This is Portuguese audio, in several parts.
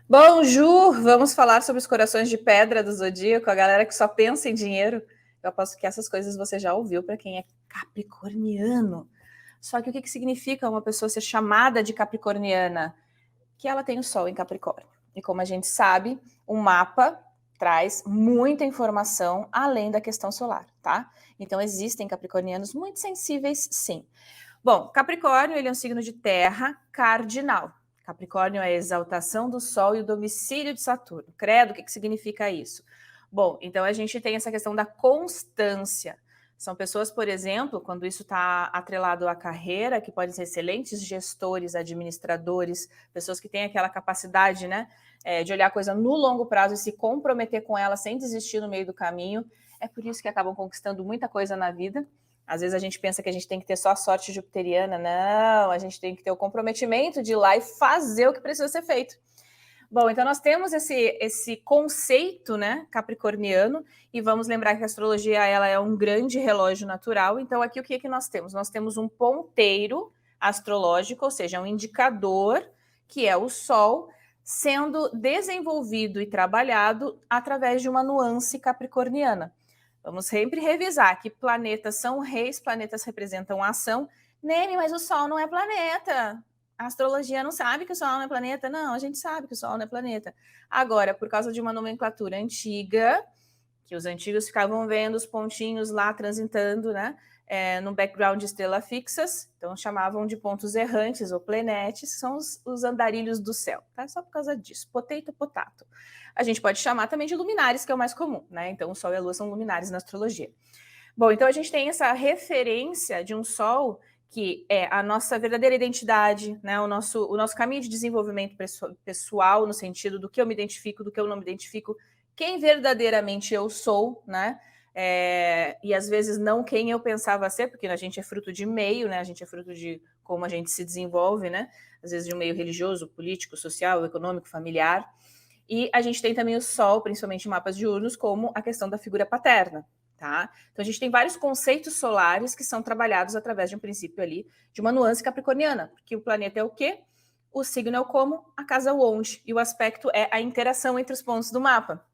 Bonjour! Vamos falar sobre os corações de pedra do Zodíaco, a galera que só pensa em dinheiro. Eu aposto que essas coisas você já ouviu para quem é capricorniano. Só que o que significa uma pessoa ser chamada de capricorniana? Que ela tem o Sol em Capricórnio. E como a gente sabe, o mapa traz muita informação além da questão solar, tá? Então existem capricornianos muito sensíveis, sim. Bom, Capricórnio, ele é um signo de terra cardinal. Capricórnio é a exaltação do Sol e o domicílio de Saturno. Credo, o que significa isso? Bom, então a gente tem essa questão da constância. São pessoas, por exemplo, quando isso está atrelado à carreira, que podem ser excelentes gestores, administradores, pessoas que têm aquela capacidade, né, de olhar a coisa no longo prazo e se comprometer com ela sem desistir no meio do caminho. É por isso que acabam conquistando muita coisa na vida. Às vezes a gente pensa que a gente tem que ter só a sorte jupiteriana. Não, a gente tem que ter o comprometimento de ir lá e fazer o que precisa ser feito. Bom, então nós temos esse conceito, né, capricorniano, e vamos lembrar que a astrologia ela é um grande relógio natural. Então aqui o que nós temos? Nós temos um ponteiro astrológico, ou seja, um indicador, que é o Sol, sendo desenvolvido e trabalhado através de uma nuance capricorniana. Vamos sempre revisar que planetas são reis, planetas representam a ação. Nene, mas o Sol não é planeta. A astrologia não sabe que o Sol não é planeta? Não, a gente sabe que o Sol não é planeta. Agora, por causa de uma nomenclatura antiga, que os antigos ficavam vendo os pontinhos lá transitando, né? No background de estrelas fixas, então chamavam de pontos errantes ou planetes, que são os andarilhos do céu, tá? Só por causa disso. Potato, potato. A gente pode chamar também de luminares, que é o mais comum, né? Então o Sol e a Lua são luminares na astrologia. Bom, então a gente tem essa referência de um Sol que é a nossa verdadeira identidade, né? O nosso caminho de desenvolvimento pessoal, no sentido do que eu me identifico, do que eu não me identifico, quem verdadeiramente eu sou, né? E às vezes não quem eu pensava ser, porque a gente é fruto de meio, né? A gente é fruto de como a gente se desenvolve, né? Às vezes de um meio religioso, político, social, econômico, familiar. E a gente tem também o Sol, principalmente em mapas diurnos, como a questão da figura paterna, tá? Então a gente tem vários conceitos solares que são trabalhados através de um princípio ali, de uma nuance capricorniana, porque o planeta é o quê? O signo é o como, a casa é o onde, e o aspecto é a interação entre os pontos do mapa.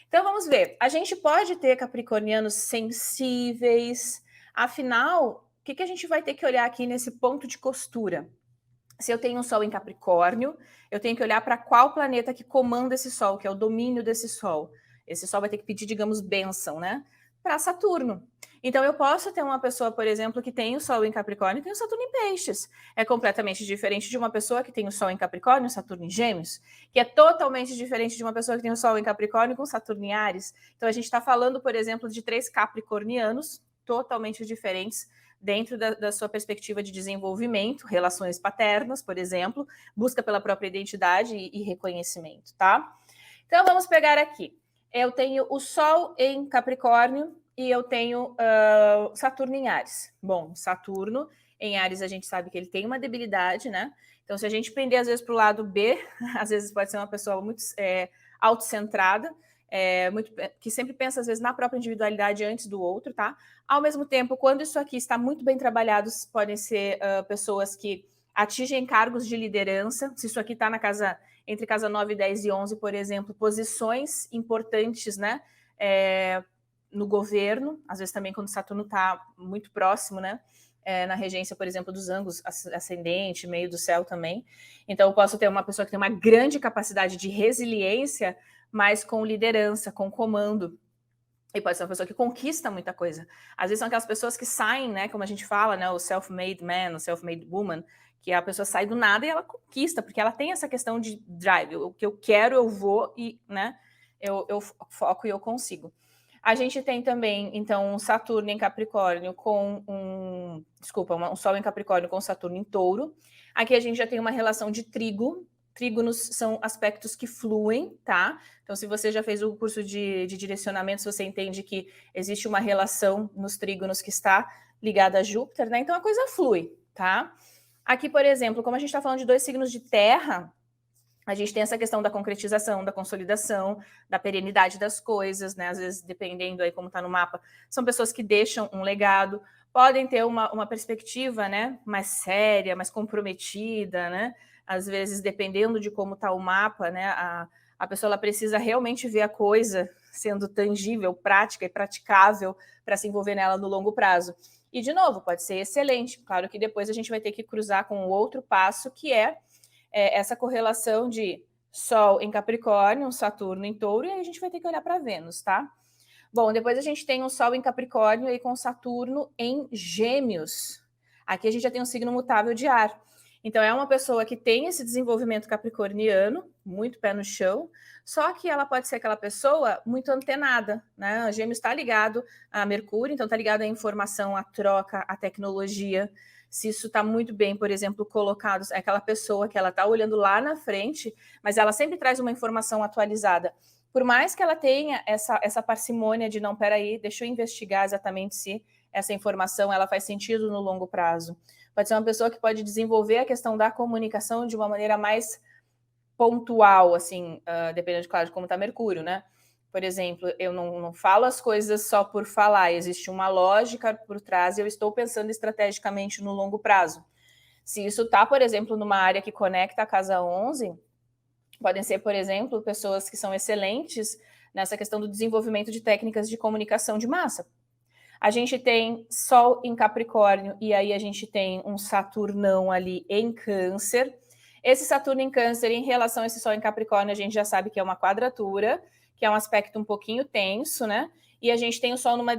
Então vamos ver, a gente pode ter capricornianos sensíveis, afinal, o que a gente vai ter que olhar aqui nesse ponto de costura? Se eu tenho um Sol em Capricórnio, eu tenho que olhar para qual planeta que comanda esse Sol, que é o domínio desse Sol. Esse Sol vai ter que pedir, digamos, bênção, né? Para Saturno. Então, eu posso ter uma pessoa, por exemplo, que tem o Sol em Capricórnio e tem o Saturno em Peixes. É completamente diferente de uma pessoa que tem o Sol em Capricórnio e o Saturno em Gêmeos, que é totalmente diferente de uma pessoa que tem o Sol em Capricórnio com Saturno em Áries. Então, a gente está falando, por exemplo, de 3 capricornianos totalmente diferentes dentro da sua perspectiva de desenvolvimento, relações paternas, por exemplo, busca pela própria identidade e reconhecimento, tá? Então, vamos pegar aqui. Eu tenho o Sol em Capricórnio e eu tenho Saturno em Áries. Bom, Saturno em Áries a gente sabe que ele tem uma debilidade, né? Então, se a gente pender às vezes para o lado B, às vezes pode ser uma pessoa muito autocentrada, que sempre pensa, às vezes, na própria individualidade antes do outro, tá? Ao mesmo tempo, quando isso aqui está muito bem trabalhado, podem ser pessoas que atingem cargos de liderança. Se isso aqui está na casa, entre casa 9, 10 e 11, por exemplo, posições importantes, né? No governo, às vezes também quando Saturno está muito próximo, né? Na regência, por exemplo, dos ângulos ascendente, meio do céu também. Então, eu posso ter uma pessoa que tem uma grande capacidade de resiliência, mas com liderança, com comando. E pode ser uma pessoa que conquista muita coisa. Às vezes são aquelas pessoas que saem, né, como a gente fala, né, o self-made man, o self-made woman, que a pessoa sai do nada e ela conquista, porque ela tem essa questão de drive. O que eu quero, eu vou e, né, eu foco e eu consigo. A gente tem também, então, um Saturno em Capricórnio com um Sol em Capricórnio com Saturno em Touro. Aqui a gente já tem uma relação de trigo. Trígonos são aspectos que fluem, tá? Então, se você já fez o curso de direcionamento, você entende que existe uma relação nos trígonos que está ligada a Júpiter, né? Então, a coisa flui, tá? Aqui, por exemplo, como a gente está falando de 2 signos de terra, a gente tem essa questão da concretização, da consolidação, da perenidade das coisas, né? Às vezes, dependendo aí como está no mapa, são pessoas que deixam um legado, podem ter uma perspectiva, né, mais séria, mais comprometida, né? às vezes, dependendo de como está o mapa, né, a pessoa ela precisa realmente ver a coisa sendo tangível, prática e praticável para se envolver nela no longo prazo. E, de novo, pode ser excelente. Claro que depois a gente vai ter que cruzar com o outro passo, que é essa correlação de Sol em Capricórnio, Saturno em Touro, e aí a gente vai ter que olhar para Vênus, tá? Bom, depois a gente tem o Sol em Capricórnio e com Saturno em Gêmeos. Aqui a gente já tem um signo mutável de ar. Então, é uma pessoa que tem esse desenvolvimento capricorniano, muito pé no chão, só que ela pode ser aquela pessoa muito antenada, né? O Gêmeos está ligado a Mercúrio, então está ligado à informação, à troca, à tecnologia. Se isso está muito bem, por exemplo, colocado, é aquela pessoa que ela está olhando lá na frente, mas ela sempre traz uma informação atualizada. Por mais que ela tenha essa parcimônia de não, peraí, deixa eu investigar exatamente se essa informação ela faz sentido no longo prazo. Pode ser uma pessoa que pode desenvolver a questão da comunicação de uma maneira mais pontual, assim, dependendo, claro, de como está Mercúrio, né? Por exemplo, eu não falo as coisas só por falar, existe uma lógica por trás e eu estou pensando estrategicamente no longo prazo. Se isso está, por exemplo, numa área que conecta a casa 11, podem ser, por exemplo, pessoas que são excelentes nessa questão do desenvolvimento de técnicas de comunicação de massa. A gente tem Sol em Capricórnio e aí a gente tem um Saturnão ali em Câncer. Esse Saturno em Câncer, em relação a esse Sol em Capricórnio, a gente já sabe que é uma quadratura, que é um aspecto um pouquinho tenso, né? E a gente tem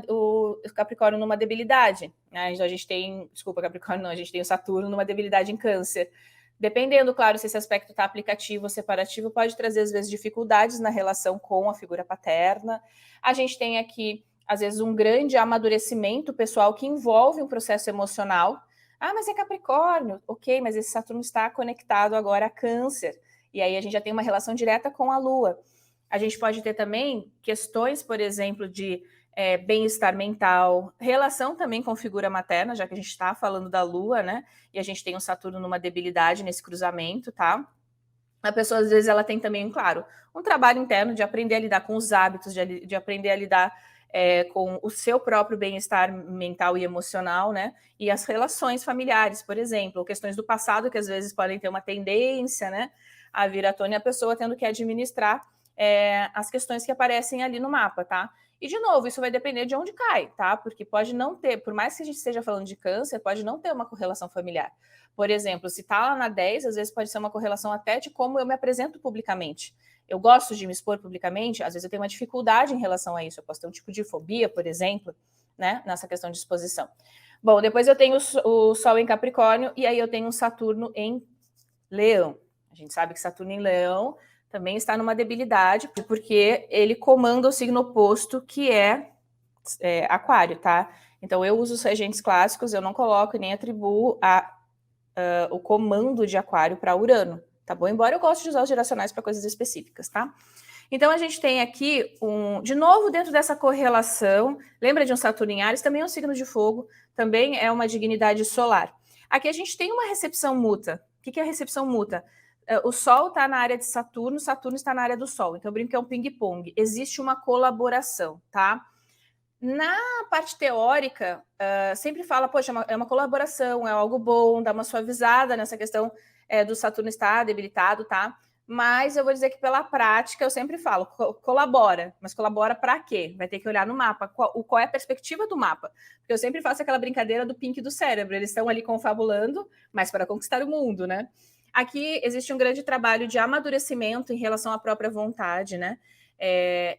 o Capricórnio numa debilidade, né? A gente tem, desculpa, Capricórnio não, a gente tem o Saturno numa debilidade em Câncer. Dependendo, claro, se esse aspecto está aplicativo ou separativo, pode trazer, às vezes, dificuldades na relação com a figura paterna. A gente tem aqui, às vezes, um grande amadurecimento pessoal que envolve um processo emocional. Ah, mas é Capricórnio. Ok, mas esse Saturno está conectado agora a Câncer. E aí a gente já tem uma relação direta com a Lua. A gente pode ter também questões, por exemplo, de bem-estar mental, relação também com figura materna, já que a gente está falando da Lua, né? E a gente tem o Saturno numa debilidade nesse cruzamento, tá? A pessoa, às vezes, ela tem também, claro, um trabalho interno de aprender a lidar com os hábitos, de aprender a lidar com o seu próprio bem-estar mental e emocional, né? E as relações familiares, por exemplo, ou questões do passado que às vezes podem ter uma tendência, né, a vir à tona e a pessoa tendo que administrar as questões que aparecem ali no mapa, tá? E, de novo, isso vai depender de onde cai, tá? Porque pode não ter, por mais que a gente esteja falando de câncer, pode não ter uma correlação familiar. Por exemplo, se tá lá na 10, às vezes pode ser uma correlação até de como eu me apresento publicamente. Eu gosto de me expor publicamente, às vezes eu tenho uma dificuldade em relação a isso. Eu posso ter um tipo de fobia, por exemplo, né? Nessa questão de exposição. Bom, depois eu tenho o Sol em Capricórnio e aí eu tenho o Saturno em Leão. A gente sabe que Saturno em Leão também está numa debilidade, porque ele comanda o signo oposto, que é Aquário, tá? Então, eu uso os regentes clássicos, eu não coloco e nem atribuo o comando de Aquário para Urano, tá bom? Embora eu goste de usar os geracionais para coisas específicas, tá? Então, a gente tem aqui, de novo, dentro dessa correlação, lembra de um Saturno em Áries? Também é um signo de fogo, também é uma dignidade solar. Aqui a gente tem uma recepção mútua. O que é a recepção mútua? O Sol está na área de Saturno, Saturno está na área do Sol. Então, eu brinco que é um ping-pong. Existe uma colaboração, tá? Na parte teórica, sempre fala, poxa, é uma colaboração, é algo bom, dá uma suavizada nessa questão do Saturno estar debilitado, tá? Mas eu vou dizer que pela prática, eu sempre falo, colabora. Mas colabora para quê? Vai ter que olhar no mapa. Qual é a perspectiva do mapa? Porque eu sempre faço aquela brincadeira do pink do cérebro. Eles estão ali confabulando, mas para conquistar o mundo, né? Aqui existe um grande trabalho de amadurecimento em relação à própria vontade, né?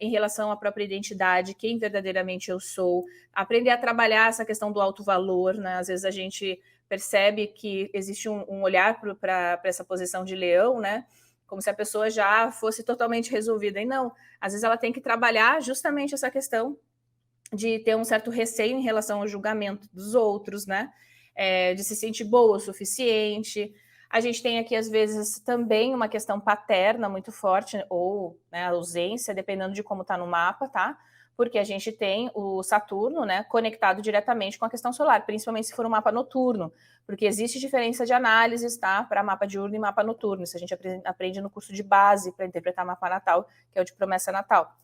Em relação à própria identidade, quem verdadeiramente eu sou, aprender a trabalhar essa questão do alto valor, né? Às vezes a gente percebe que existe um olhar para essa posição de leão, né? Como se a pessoa já fosse totalmente resolvida. E não, às vezes ela tem que trabalhar justamente essa questão de ter um certo receio em relação ao julgamento dos outros, né? De se sentir boa o suficiente. A gente tem aqui, às vezes, também uma questão paterna muito forte, ou né, ausência, dependendo de como está no mapa, tá? Porque a gente tem o Saturno, né, conectado diretamente com a questão solar, principalmente se for um mapa noturno, porque existe diferença de análises, tá? Para mapa diurno e mapa noturno. Isso a gente aprende no curso de base para interpretar mapa natal, que é o de promessa natal.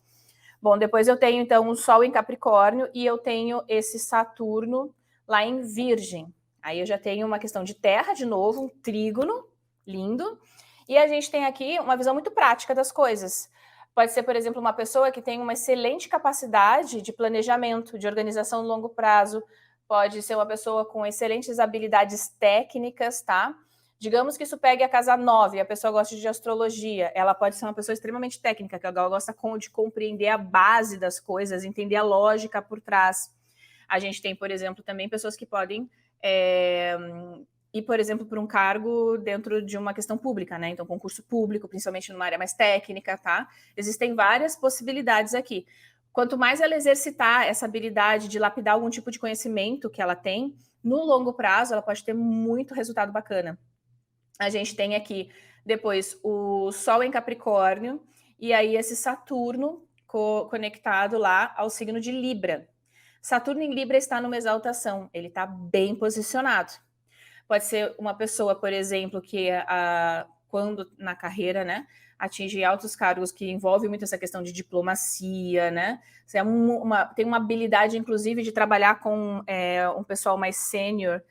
Bom, depois eu tenho, então, o Sol em Capricórnio e eu tenho esse Saturno lá em Virgem. Aí eu já tenho uma questão de terra, de novo, um trígono, Lindo. E a gente tem aqui uma visão muito prática das coisas. Pode ser, por exemplo, uma pessoa que tem uma excelente capacidade de planejamento, de organização no longo prazo. Pode ser uma pessoa com excelentes habilidades técnicas, tá? Digamos que isso pegue a casa 9, a pessoa gosta de astrologia. Ela pode ser uma pessoa extremamente técnica, que ela gosta de compreender a base das coisas, entender a lógica por trás. A gente tem, por exemplo, também pessoas que podem ir, por exemplo, para um cargo dentro de uma questão pública, né? Então, concurso público, principalmente numa área mais técnica, tá? Existem várias possibilidades aqui. Quanto mais ela exercitar essa habilidade de lapidar algum tipo de conhecimento que ela tem, no longo prazo, ela pode ter muito resultado bacana. A gente tem aqui, depois, o Sol em Capricórnio, e aí esse Saturno conectado lá ao signo de Libra. Saturno em Libra está numa exaltação, ele está bem posicionado. Pode ser uma pessoa, por exemplo, que quando na carreira, né, atinge altos cargos que envolve muito essa questão de diplomacia, né? Você tem uma habilidade, inclusive, de trabalhar com um pessoal mais sênior,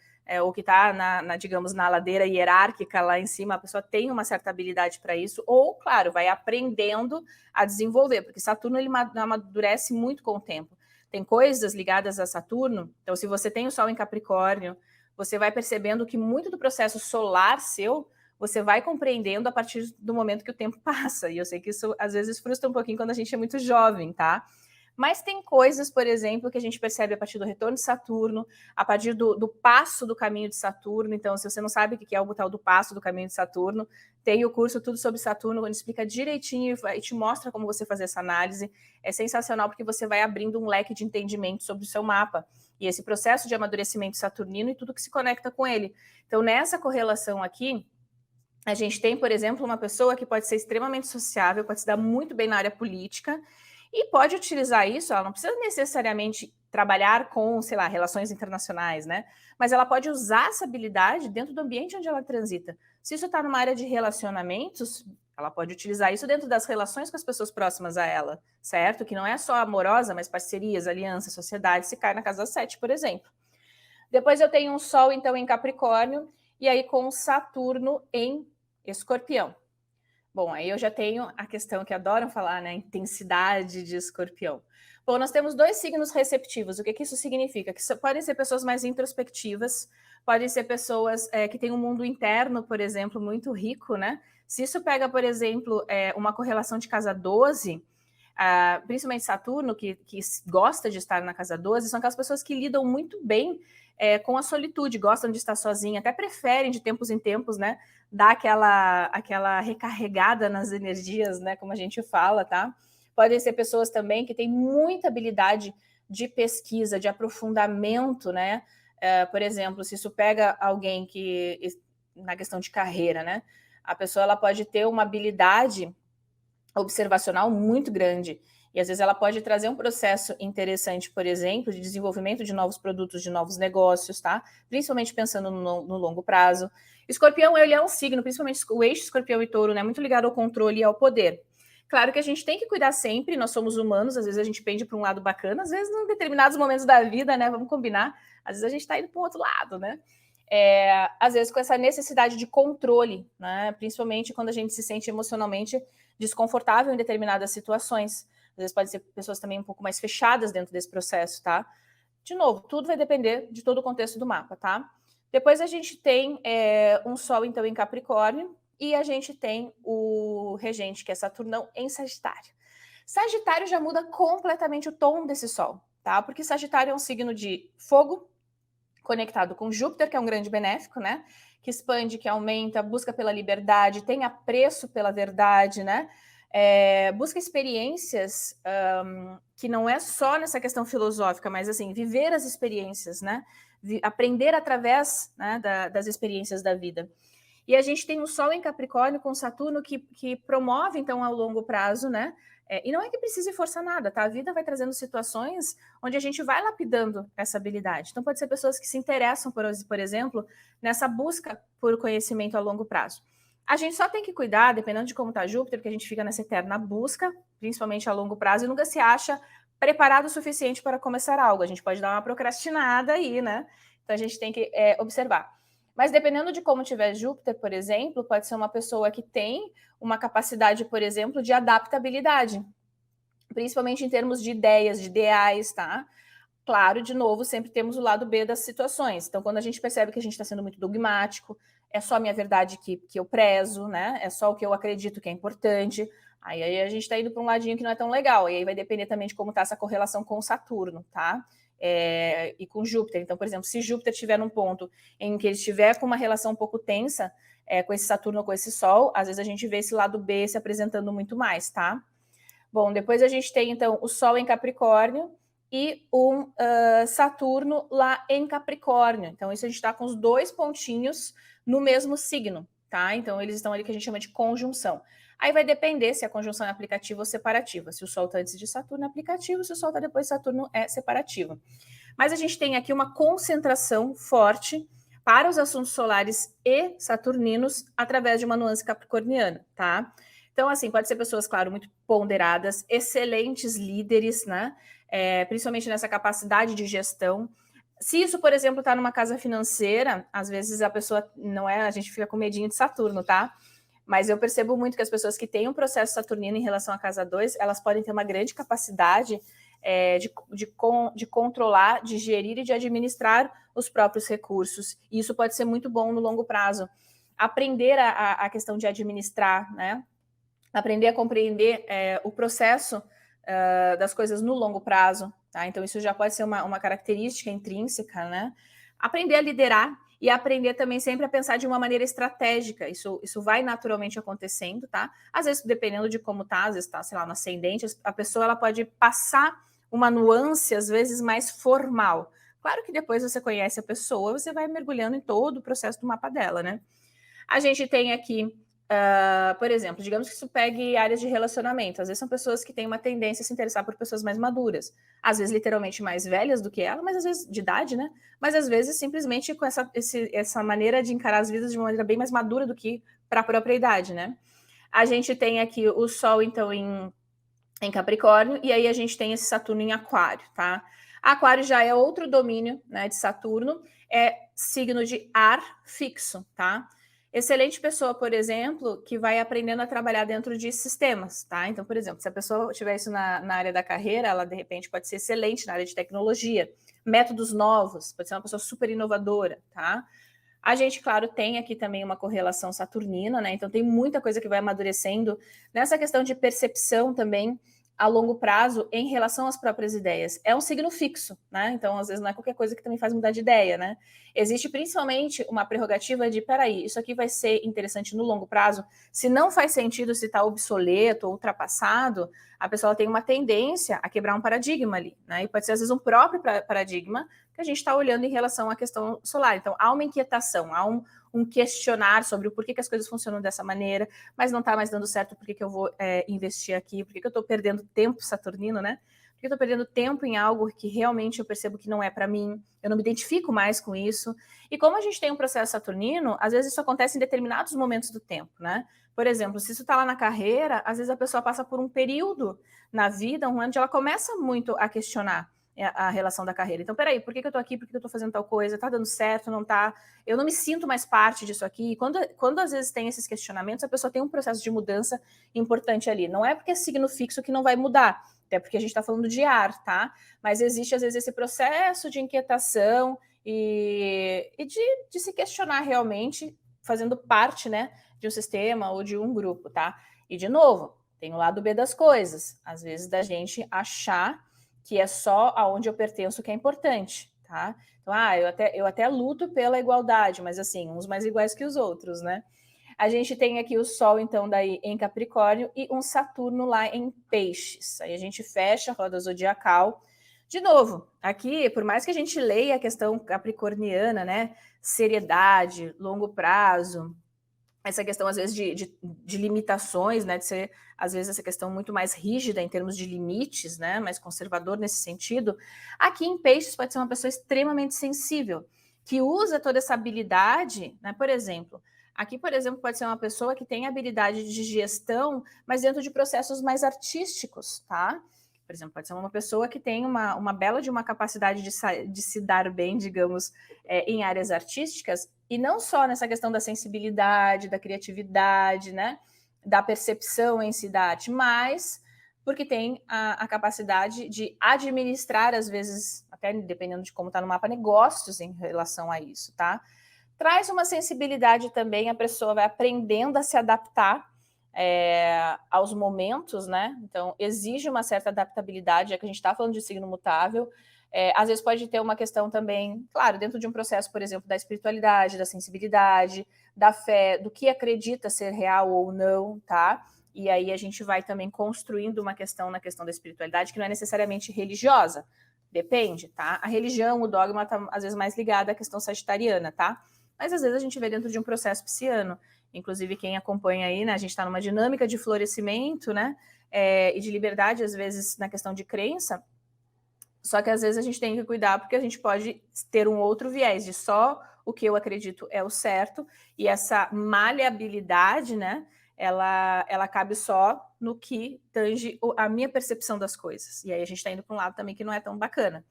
ou que está, digamos, na ladeira hierárquica lá em cima, a pessoa tem uma certa habilidade para isso, ou, claro, vai aprendendo a desenvolver, porque Saturno ele amadurece muito com o tempo. Tem coisas ligadas a Saturno, então se você tem o Sol em Capricórnio, você vai percebendo que muito do processo solar seu, você vai compreendendo a partir do momento que o tempo passa. E eu sei que isso às vezes frustra um pouquinho quando a gente é muito jovem, tá? Mas tem coisas, por exemplo, que a gente percebe a partir do retorno de Saturno, a partir do passo do caminho de Saturno. Então, se você não sabe o que é o tal do passo do caminho de Saturno, tem o curso Tudo sobre Saturno, onde explica direitinho e te mostra como você fazer essa análise. É sensacional porque você vai abrindo um leque de entendimento sobre o seu mapa e esse processo de amadurecimento saturnino e tudo que se conecta com ele. Então, nessa correlação aqui, a gente tem, por exemplo, uma pessoa que pode ser extremamente sociável, pode se dar muito bem na área política e pode utilizar isso, ela não precisa necessariamente trabalhar com, sei lá, relações internacionais, né? Mas ela pode usar essa habilidade dentro do ambiente onde ela transita. Se isso está numa área de relacionamentos, ela pode utilizar isso dentro das relações com as pessoas próximas a ela, certo? Que não é só amorosa, mas parcerias, alianças, sociedade, se cai na casa 7, por exemplo. Depois eu tenho um Sol, então, em Capricórnio, e aí com Saturno em Escorpião. Bom, aí eu já tenho a questão que adoram falar, né? Intensidade de Escorpião. Bom, nós temos 2 signos receptivos. O que isso significa? Que podem ser pessoas mais introspectivas, podem ser pessoas que têm um mundo interno, por exemplo, muito rico, né? Se isso pega, por exemplo, uma correlação de casa 12, principalmente Saturno, que gosta de estar na casa 12, são aquelas pessoas que lidam muito bem com a solitude, gostam de estar sozinha, até preferem de tempos em tempos, né, dar aquela recarregada nas energias, né, como a gente fala, tá? Podem ser pessoas também que têm muita habilidade de pesquisa, de aprofundamento, né? Por exemplo, se isso pega alguém que, na questão de carreira, né, a pessoa ela pode ter uma habilidade observacional muito grande. E às vezes ela pode trazer um processo interessante, por exemplo, de desenvolvimento de novos produtos, de novos negócios, tá? Principalmente pensando no longo prazo. Escorpião, ele é um signo, principalmente o eixo Escorpião e Touro, né? Muito ligado ao controle e ao poder. Claro que a gente tem que cuidar sempre, nós somos humanos, às vezes a gente pende para um lado bacana, às vezes em determinados momentos da vida, né? Vamos combinar, às vezes a gente está indo para o outro lado, né? Às vezes com essa necessidade de controle, né? Principalmente quando a gente se sente emocionalmente desconfortável em determinadas situações. Às vezes pode ser pessoas também um pouco mais fechadas dentro desse processo, tá? De novo, tudo vai depender de todo o contexto do mapa, tá? Depois a gente tem um Sol, então, em Capricórnio, e a gente tem o regente, que é Saturnão, em Sagitário. Sagitário já muda completamente o tom desse Sol, tá? Porque Sagitário é um signo de fogo, conectado com Júpiter, que é um grande benéfico, né? Que expande, que aumenta, busca pela liberdade, tem apreço pela verdade, né? Busca experiências que não é só nessa questão filosófica, mas assim, viver as experiências, né? Aprender através, né, das experiências da vida. E a gente tem o Sol em Capricórnio com Saturno que promove, então, ao longo prazo, né? E não é que precise forçar nada, tá? A vida vai trazendo situações onde a gente vai lapidando essa habilidade. Então, pode ser pessoas que se interessam, por exemplo, nessa busca por conhecimento a longo prazo. A gente só tem que cuidar, dependendo de como está Júpiter, porque a gente fica nessa eterna busca, principalmente a longo prazo, e nunca se acha preparado o suficiente para começar algo. A gente pode dar uma procrastinada aí, né? Então, a gente tem que observar. Mas dependendo de como tiver Júpiter, por exemplo, pode ser uma pessoa que tem uma capacidade, por exemplo, de adaptabilidade, principalmente em termos de ideias, de ideais, tá? Claro, de novo, sempre temos o lado B das situações. Então, quando a gente percebe que a gente está sendo muito dogmático, é só a minha verdade que eu prezo, né? É só o que eu acredito que é importante. Aí a gente está indo para um ladinho que não é tão legal. E aí vai depender também de como está essa correlação com Saturno, tá? E com Júpiter. Então, por exemplo, se Júpiter estiver num ponto em que ele estiver com uma relação um pouco tensa com esse Saturno ou com esse Sol, às vezes a gente vê esse lado B se apresentando muito mais, tá? Bom, depois a gente tem, então, o Sol em Capricórnio e um Saturno lá em Capricórnio. Então, isso a gente está com os 2 pontinhos no mesmo signo, tá? Então, eles estão ali que a gente chama de conjunção. Aí vai depender se a conjunção é aplicativa ou separativa. Se o Sol está antes de Saturno é aplicativo, se o Sol está depois de Saturno é separativo. Mas a gente tem aqui uma concentração forte para os assuntos solares e saturninos através de uma nuance capricorniana, tá? Então, assim, pode ser pessoas, claro, muito ponderadas, excelentes líderes, né? Principalmente nessa capacidade de gestão. Se isso, por exemplo, está numa casa financeira, às vezes a pessoa não é, a gente fica com medinho de Saturno, tá? Mas eu percebo muito que as pessoas que têm um processo saturnino em relação à casa 2, elas podem ter uma grande capacidade de controlar, de gerir e de administrar os próprios recursos. E isso pode ser muito bom no longo prazo. Aprender a questão de administrar, né? Aprender a compreender o processo das coisas no longo prazo, tá? Então, isso já pode ser uma característica intrínseca, né? Aprender a liderar e aprender também sempre a pensar de uma maneira estratégica. Isso vai naturalmente acontecendo, tá? Às vezes, dependendo de como tá, às vezes tá, sei lá, no ascendente, a pessoa ela pode passar uma nuance, às vezes, mais formal. Claro que depois você conhece a pessoa, você vai mergulhando em todo o processo do mapa dela, né? A gente tem aqui, por exemplo, digamos que isso pegue áreas de relacionamento. Às vezes são pessoas que têm uma tendência a se interessar por pessoas mais maduras. Às vezes, literalmente, mais velhas do que ela, mas às vezes de idade, né? Mas às vezes, simplesmente com essa maneira de encarar as vidas de uma maneira bem mais madura do que para a própria idade, né? A gente tem aqui o Sol, então, em Capricórnio, e aí a gente tem esse Saturno em Aquário, tá? Aquário já é outro domínio, né, de Saturno, é signo de ar fixo, tá? Excelente pessoa, por exemplo, que vai aprendendo a trabalhar dentro de sistemas, tá? Então, por exemplo, se a pessoa tiver isso na área da carreira, ela, de repente, pode ser excelente na área de tecnologia, métodos novos, pode ser uma pessoa super inovadora, tá? A gente, claro, tem aqui também uma correlação saturnina, né? Então tem muita coisa que vai amadurecendo nessa questão de percepção também a longo prazo em relação às próprias ideias. É um signo fixo, né? Então, às vezes, não é qualquer coisa que também faz mudar de ideia, né? Existe principalmente uma prerrogativa de, peraí, isso aqui vai ser interessante no longo prazo. Se não faz sentido, se está obsoleto ou ultrapassado, a pessoa tem uma tendência a quebrar um paradigma ali, né? E pode ser, às vezes, um próprio paradigma que a gente está olhando em relação à questão solar. Então, há uma inquietação, há um questionar sobre o porquê que as coisas funcionam dessa maneira, mas não está mais dando certo, por que eu vou investir aqui, por que eu estou perdendo tempo saturnino, né? Por que eu estou perdendo tempo em algo que realmente eu percebo que não é para mim, eu não me identifico mais com isso. E como a gente tem um processo saturnino, às vezes isso acontece em determinados momentos do tempo, né? Por exemplo, se isso está lá na carreira, às vezes a pessoa passa por um período na vida onde ela começa muito a questionar a relação da carreira. Então, peraí, por que eu tô aqui? Por que eu tô fazendo tal coisa? Tá dando certo? Não tá? Eu não me sinto mais parte disso aqui. E quando às vezes tem esses questionamentos, a pessoa tem um processo de mudança importante ali. Não é porque é signo fixo que não vai mudar, até porque a gente tá falando de ar, tá? Mas existe, às vezes, esse processo de inquietação e de se questionar realmente, fazendo parte, né, de um sistema ou de um grupo, tá? E, de novo, tem o lado B das coisas. Às vezes, da gente achar que é só aonde eu pertenço que é importante, tá? Então, eu até luto pela igualdade, mas assim, uns mais iguais que os outros, né? A gente tem aqui o Sol, então, daí em Capricórnio e um Saturno lá em Peixes. Aí a gente fecha a roda zodiacal. De novo, aqui, por mais que a gente leia a questão capricorniana, né? Seriedade, longo prazo, essa questão, às vezes, de limitações, né, de ser, às vezes, essa questão muito mais rígida em termos de limites, né, mais conservador nesse sentido, aqui em Peixes pode ser uma pessoa extremamente sensível, que usa toda essa habilidade, né, por exemplo, aqui, por exemplo, pode ser uma pessoa que tem habilidade de gestão, mas dentro de processos mais artísticos, tá? Por exemplo, pode ser uma pessoa que tem uma bela de uma capacidade de se dar bem, digamos, em áreas artísticas, E não só nessa questão da sensibilidade, da criatividade, né? Da percepção em si da arte, mas porque tem a capacidade de administrar, às vezes, até dependendo de como está no mapa, negócios em relação a isso, tá? Traz uma sensibilidade também, a pessoa vai aprendendo a se adaptar aos momentos, né? Então, exige uma certa adaptabilidade, já que a gente está falando de signo mutável. Às vezes pode ter uma questão também, claro, dentro de um processo, por exemplo, da espiritualidade, da sensibilidade, da fé, do que acredita ser real ou não, tá? E aí a gente vai também construindo uma questão na questão da espiritualidade, que não é necessariamente religiosa, depende, tá? A religião, o dogma tá às vezes mais ligado à questão sagitariana, tá? Mas às vezes a gente vê dentro de um processo pisciano. Inclusive, quem acompanha aí, né? A gente está numa dinâmica de florescimento, né? E de liberdade, às vezes, na questão de crença. Só que às vezes a gente tem que cuidar porque a gente pode ter um outro viés de só o que eu acredito é o certo, e essa maleabilidade, né? Ela cabe só no que tange a minha percepção das coisas. E aí a gente está indo para um lado também que não é tão bacana.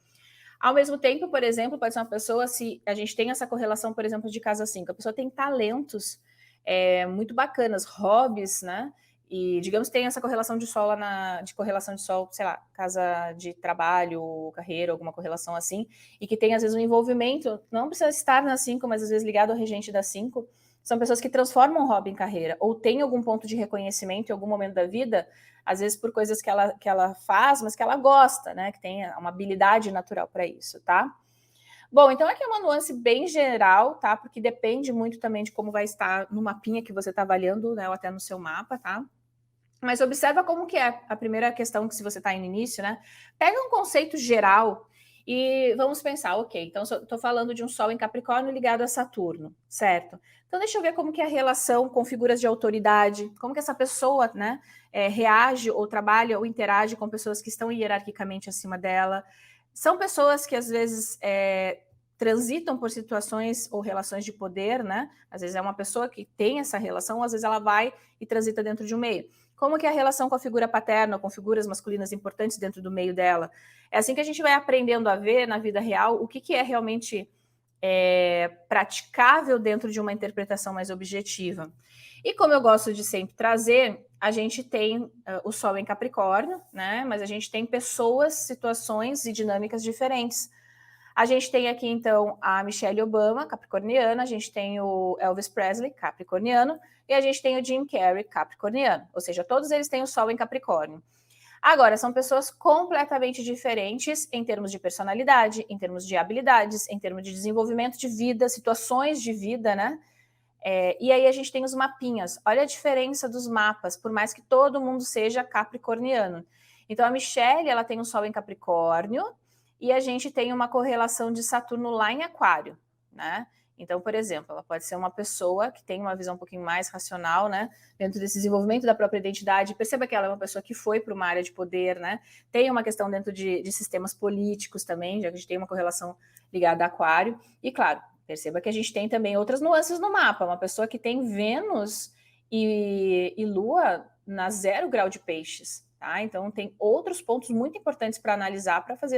Ao mesmo tempo, por exemplo, pode ser uma pessoa, se a gente tem essa correlação, por exemplo, de casa 5, a pessoa tem talentos muito bacanas, hobbies, né? E, digamos, tem essa correlação de sol de correlação de sol, sei lá, casa de trabalho, carreira, alguma correlação assim, e que tem, às vezes, um envolvimento, não precisa estar na 5, mas às vezes ligado ao regente da 5, são pessoas que transformam o hobby em carreira, ou tem algum ponto de reconhecimento em algum momento da vida, às vezes por coisas que ela faz, mas que ela gosta, né? Que tem uma habilidade natural para isso, tá? Bom, então aqui é uma nuance bem geral, tá? Porque depende muito também de como vai estar no mapinha que você está avaliando, né? Ou até no seu mapa, tá? Mas observa como que é a primeira questão, que se você está aí no início, né? Pega um conceito geral e vamos pensar, ok, então estou falando de um Sol em Capricórnio ligado a Saturno, certo? Então deixa eu ver como que é a relação com figuras de autoridade, como que essa pessoa, né, reage ou trabalha ou interage com pessoas que estão hierarquicamente acima dela. São pessoas que às vezes transitam por situações ou relações de poder, né? Às vezes é uma pessoa que tem essa relação, às vezes ela vai e transita dentro de um meio. Como que é a relação com a figura paterna, com figuras masculinas importantes dentro do meio dela? É assim que a gente vai aprendendo a ver na vida real o que é realmente praticável dentro de uma interpretação mais objetiva. E como eu gosto de sempre trazer, a gente tem o Sol em Capricórnio, né? Mas a gente tem pessoas, situações e dinâmicas diferentes. A gente tem aqui, então, a Michelle Obama, capricorniana, a gente tem o Elvis Presley, capricorniano, e a gente tem o Jim Carrey, capricorniano. Ou seja, todos eles têm o Sol em Capricórnio. Agora, são pessoas completamente diferentes em termos de personalidade, em termos de habilidades, em termos de desenvolvimento de vida, situações de vida, né? E aí a gente tem os mapinhas. Olha a diferença dos mapas, por mais que todo mundo seja capricorniano. Então, a Michelle, ela tem o Sol em Capricórnio, e a gente tem uma correlação de Saturno lá em Aquário, né? Então, por exemplo, ela pode ser uma pessoa que tem uma visão um pouquinho mais racional, né? Dentro desse desenvolvimento da própria identidade. Perceba que ela é uma pessoa que foi para uma área de poder, né? Tem uma questão dentro de sistemas políticos também, já que a gente tem uma correlação ligada a Aquário. E, claro, perceba que a gente tem também outras nuances no mapa. Uma pessoa que tem Vênus e Lua na 0 grau de peixes, tá? Então, tem outros pontos muito importantes para analisar, para fazer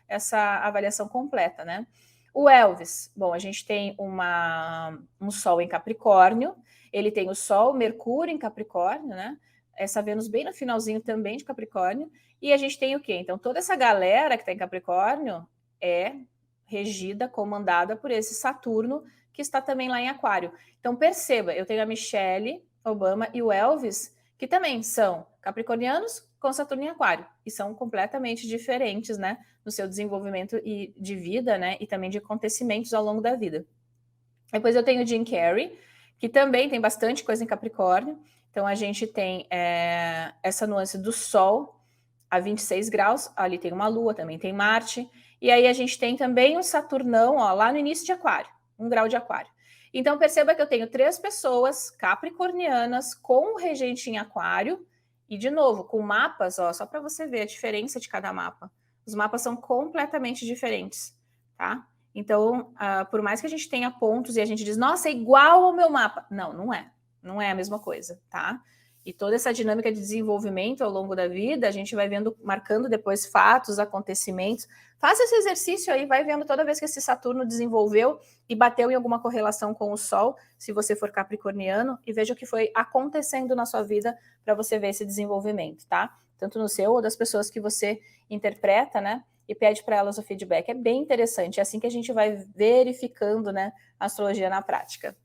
essa avaliação completa, né? O Elvis, bom, a gente tem um Sol em Capricórnio, ele tem o Sol, Mercúrio em Capricórnio, né? Essa Vênus bem no finalzinho também de Capricórnio, e a gente tem o quê? Então, toda essa galera que está em Capricórnio é regida, comandada por esse Saturno, que está também lá em Aquário. Então, perceba, eu tenho a Michelle Obama e o Elvis, que também são capricornianos com Saturno em Aquário, e são completamente diferentes, né, no seu desenvolvimento de vida, né, e também de acontecimentos ao longo da vida. Depois eu tenho o Jim Carrey, que também tem bastante coisa em Capricórnio, então a gente tem essa nuance do Sol a 26 graus, ali tem uma Lua, também tem Marte, e aí a gente tem também o Saturnão, ó, lá no início de Aquário, 1 grau de Aquário. Então perceba que eu tenho 3 pessoas capricornianas com o regente em Aquário, e de novo, com mapas, ó, só para você ver a diferença de cada mapa. Os mapas são completamente diferentes, tá? Então, por mais que a gente tenha pontos e a gente diz, nossa, é igual ao meu mapa. Não, não é. Não é a mesma coisa, tá? E toda essa dinâmica de desenvolvimento ao longo da vida, a gente vai vendo, marcando depois fatos, acontecimentos. Faça esse exercício aí, vai vendo toda vez que esse Saturno desenvolveu e bateu em alguma correlação com o Sol, se você for capricorniano, e veja o que foi acontecendo na sua vida para você ver esse desenvolvimento, tá? Tanto no seu ou das pessoas que você interpreta, né? E pede para elas o feedback. É bem interessante, é assim que a gente vai verificando, né, a astrologia na prática.